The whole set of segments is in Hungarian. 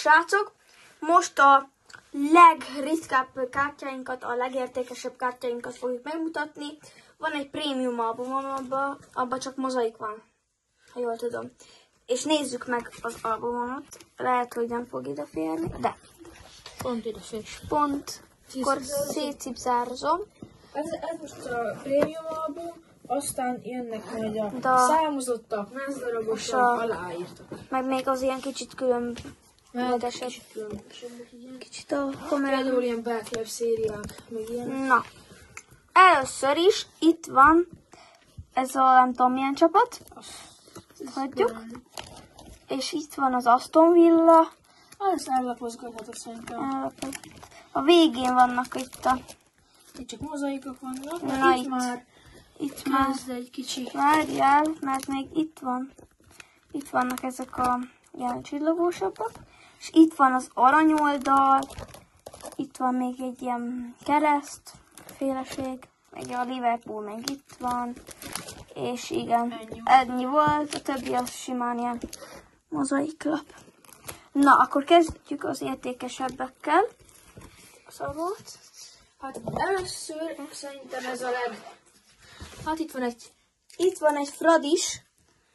srácok, most a legritkább kártyáinkat, a legértékesebb kártyáinkat fogjuk megmutatni. Van egy prémium albumom, abban csak mozaik van, ha jól tudom. És nézzük meg az albumot. Lehet, hogy nem fog ideférni, de Pont idefér. pont, akkor szétcipzározom. Ez most a prémium album, aztán jönnek majd a De- számozottak, mezdarabosok, aláírtak. Meg még az ilyen kicsit különlegesebb. Kicsit a kamera. Például ilyen Black szériák, meg ilyen. Na, először is itt van ez a nem tudom milyen csapat. Hagyjuk. És itt van az Aston Villa. Ezt ellapozgathatok szerintem. A végén vannak itt a... Itt csak mozaikok vannak, Na, itt már Itt már kezd egy kicsi. várjál, mert még itt van. Itt vannak ezek a ilyen csillagósabbak. És itt van az aranyoldal. Itt van még egy ilyen kereszt féleség. Meg a Liverpool meg itt van. És igen, ennyi volt. A többi az simán ilyen mozaiklap. Na, akkor kezdjük az értékesebbekkel. Szabot. Hát először szerintem ez a Hát Itt van egy Fradis.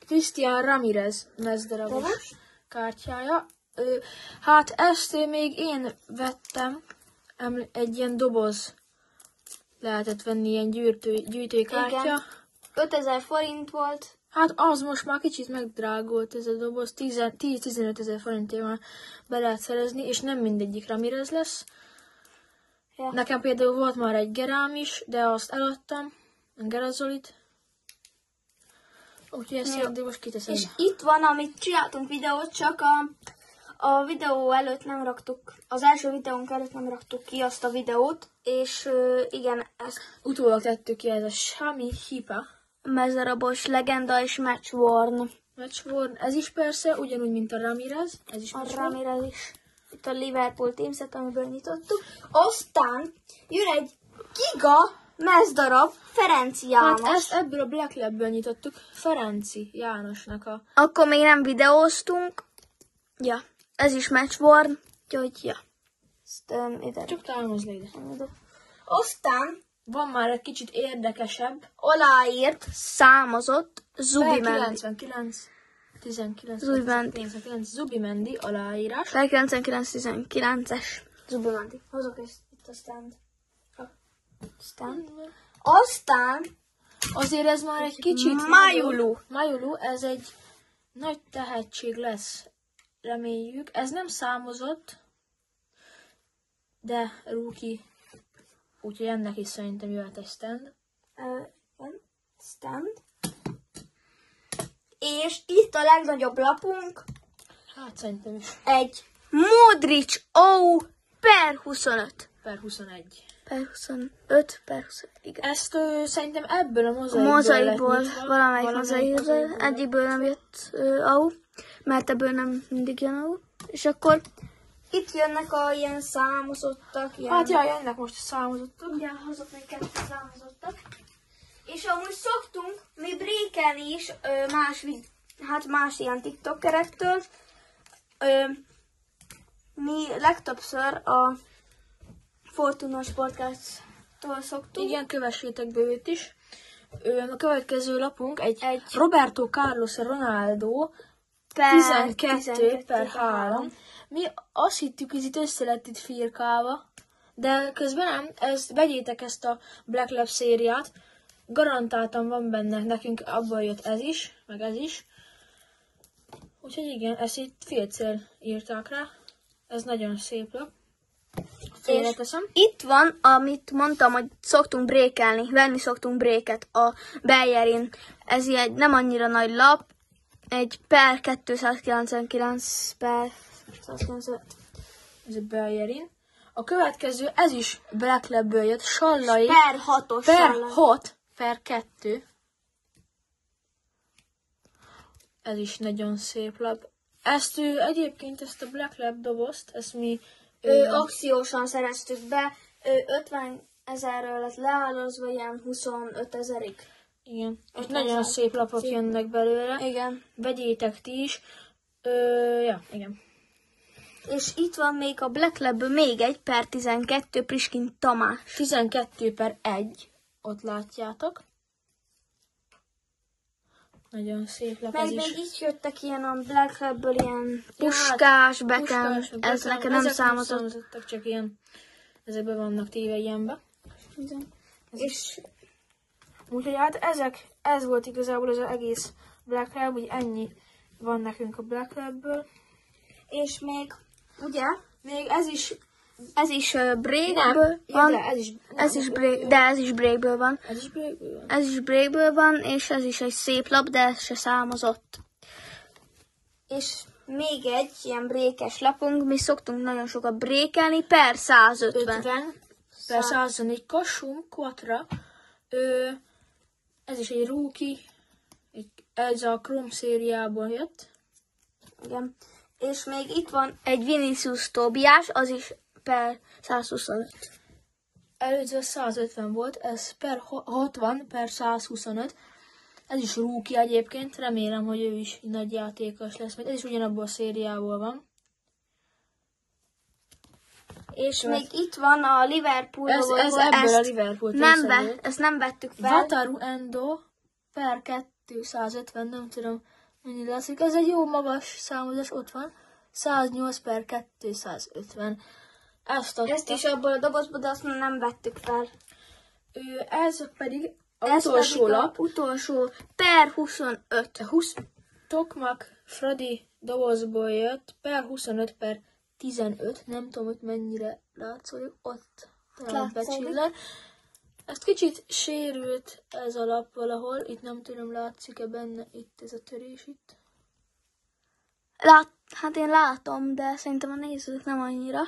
Cristian Ramirez mezdarabos kártyája. Hát ezt még én vettem, egy ilyen doboz lehetett venni, ilyen gyűjtőkártya. Igen. 5000 forint volt. Hát az most már kicsit megdrágult ez a doboz, 10-15 ezer forintért már be lehet szerezni, és nem mindegyik Ramirez lesz. Ja. Nekem például volt már egy Gerám is, de azt eladtam, a Gerazolit. Úgyhogy ezt ja. Most kiteszem. És itt van, amit csináltunk videót, csak a videó előtt nem raktuk, az első videónk előtt nem raktuk ki azt a videót, és igen, ezt Utólag tettük ki, ez a Sami Hipa. mezdarabos legenda és matchworn. Matchworn, ez is persze, ugyanúgy, mint a Ramirez. Ez is A Matchworn. Ramirez is. Itt a Liverpool teamset, amiből nyitottuk. Aztán jön egy giga mezdarab Ferenc János. Hát ezt ebből a Black Labből nyitottuk, Ferenci Jánosnak a... Akkor még nem videóztunk. Ja, ez is matchworn. Úgyhogy ja. Ezt ide. Csak találmaz le ide. Aztán Van már egy kicsit érdekesebb. aláírt, számozott Zubi Mendi. 19 Zubi Mendi. 99 Zubi Mendi aláírás. 1919-es Zubi Mendi. Hozok ezt itt a stand. Aztán Azért ez már egy kicsit... Majulu, ez egy nagy tehetség lesz, reméljük. Ez nem számozott, de rookie. Úgyhogy ennek is szerintem jöhet egy stand. Stand. És itt a legnagyobb lapunk, Hát szerintem is egy Modric O per 25. per 21. Per 25, per 25, igen. Ezt szerintem ebből a A mozaikból, valamelyik mozaikból. mozaikból, egyikből nem jött AU, mert ebből nem mindig jön AU. És akkor itt jönnek a ilyen számozottak. Ilyen... Hát jaj, ennek most számozottak. Igen, hozok még 2 számozottak. És amúgy szoktunk mi brékelni is más ilyen tiktokerektől. Mi legtöbbször a Fortuna Sportcast-tól szoktunk. Igen, kövessétek be őt is. A következő lapunk egy Roberto Carlos Ronaldo Per 12 per 3. Mi azt hittük, hogy itt össze lett itt firkálva, de közben nem. Vegyétek ezt a Black Lab szériát. Garantáltan van benne, nekünk abból jött ez is, meg ez is. Úgyhogy igen, ezt itt félcél írták rá. Ez nagyon szép lap. Félreteszem. Itt van, amit mondtam, hogy szoktunk brékelni, venni szoktunk bréket a Bellerin. Ez egy nem annyira nagy lap, egy per 299 per 195. Ez a Bellerin. A következő, ez is Black Labből jött, Sallai. Per 6-os. Per 6, per 2. Ez is nagyon szép lap. Egyébként ezt a Black Lab dobozt, ezt mi... Akciósan szereztük be, 50 000-ről lett leállozva, ilyen 25 000-ig. Igen, és nagyon szép lapok jönnek belőle. Igen. Vegyétek ti is. Ja, igen. És itt van még a Black Labből még egy per 12 Priskin Tamás. 12/1, ott látjátok. Nagyon szép lap Meg ez is. még itt jöttek ilyen a Black Labből ilyen puskás betem. Ez nekem nem számított. Csak ilyen, ezekben vannak téve ilyenbe. És Úgyhogy hát ez volt igazából az egész Black Lab, úgy ennyi van nekünk a Black Labből. és még, ugye, Még ez is breakből van. Ez is breakből van. Ez is breakből van. Ez is breakből van, és ez is egy szép lap, de ez se számozott. És még egy ilyen brékes lapunk, mi szoktunk nagyon sokat brékelni, per 150. 50 per 104 Kashum Quatra. Ez is egy rookie. Ez a Chrome szériából jött. Igen. És még itt van egy Vinicius Tobias, az is per 125. Előző 150 volt, ez per 60 per 125. Ez is rookie egyébként, remélem, hogy ő is nagy játékos lesz. Ez is ugyanabból a szériából van. És még itt van a Liverpool. Ez ebből a Liverpool ezt nem vettük fel. Wataru Endo per 250, nem tudom mennyi látszik. Ez egy jó magas számozás, ott van. 108 per 250. Ezt is abból a dobozból, de azt nem vettük fel. Ez pedig az utolsó lap. Utolsó per 25. Tokmak Fradi dobozból jött, per 25 per 15. Nem tudom, hogy mennyire látszódik. Ott talán becsillan. Ezt kicsit sérült ez a lap valahol. Itt nem tudom, látszik-e benne itt ez a törés itt. Hát én látom, de szerintem a nézők nem annyira.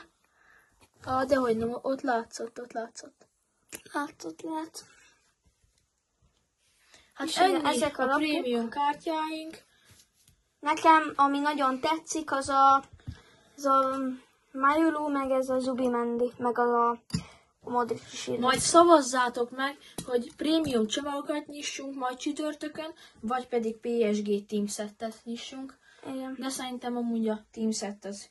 Dehogy nem, ott látszott. Látszott. Hát és ennyi ezek a lapok. prémium kártyáink. Nekem, ami nagyon tetszik, az a Mayulu, meg ez a Zubimendi, meg a Modric is. Majd szavazzátok meg, hogy prémium csomagokat nyissunk majd csütörtökön, vagy pedig PSG teamsettet nyissunk. Igen. De szerintem amúgy a teamset az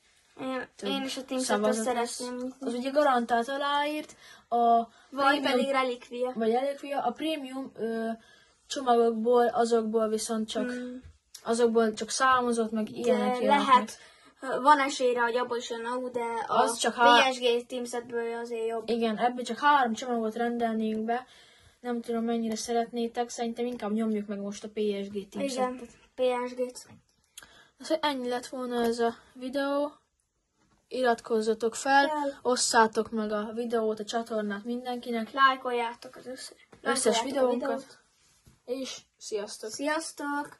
Én is a teamsettet szeretném. Az ugye garantált aláírt, Vagy pedig relikvia. A prémium csomagokból, azokból viszont csak számozott, meg ilyenek lehet. Van esélyre, hogy abból is jön, de az a csak PSG teamsetből azért jobb. Igen, ebből csak 3 csomagot rendelnénk be. Nem tudom, mennyire szeretnétek. Szerintem inkább nyomjuk meg most a PSG teamsettet. Igen, PSG-t. Ennyi lett volna ez a videó. Iratkozzatok fel, osszátok meg a videót, a csatornát mindenkinek. Lájkoljátok az összes Videónkat. És sziasztok! Sziasztok!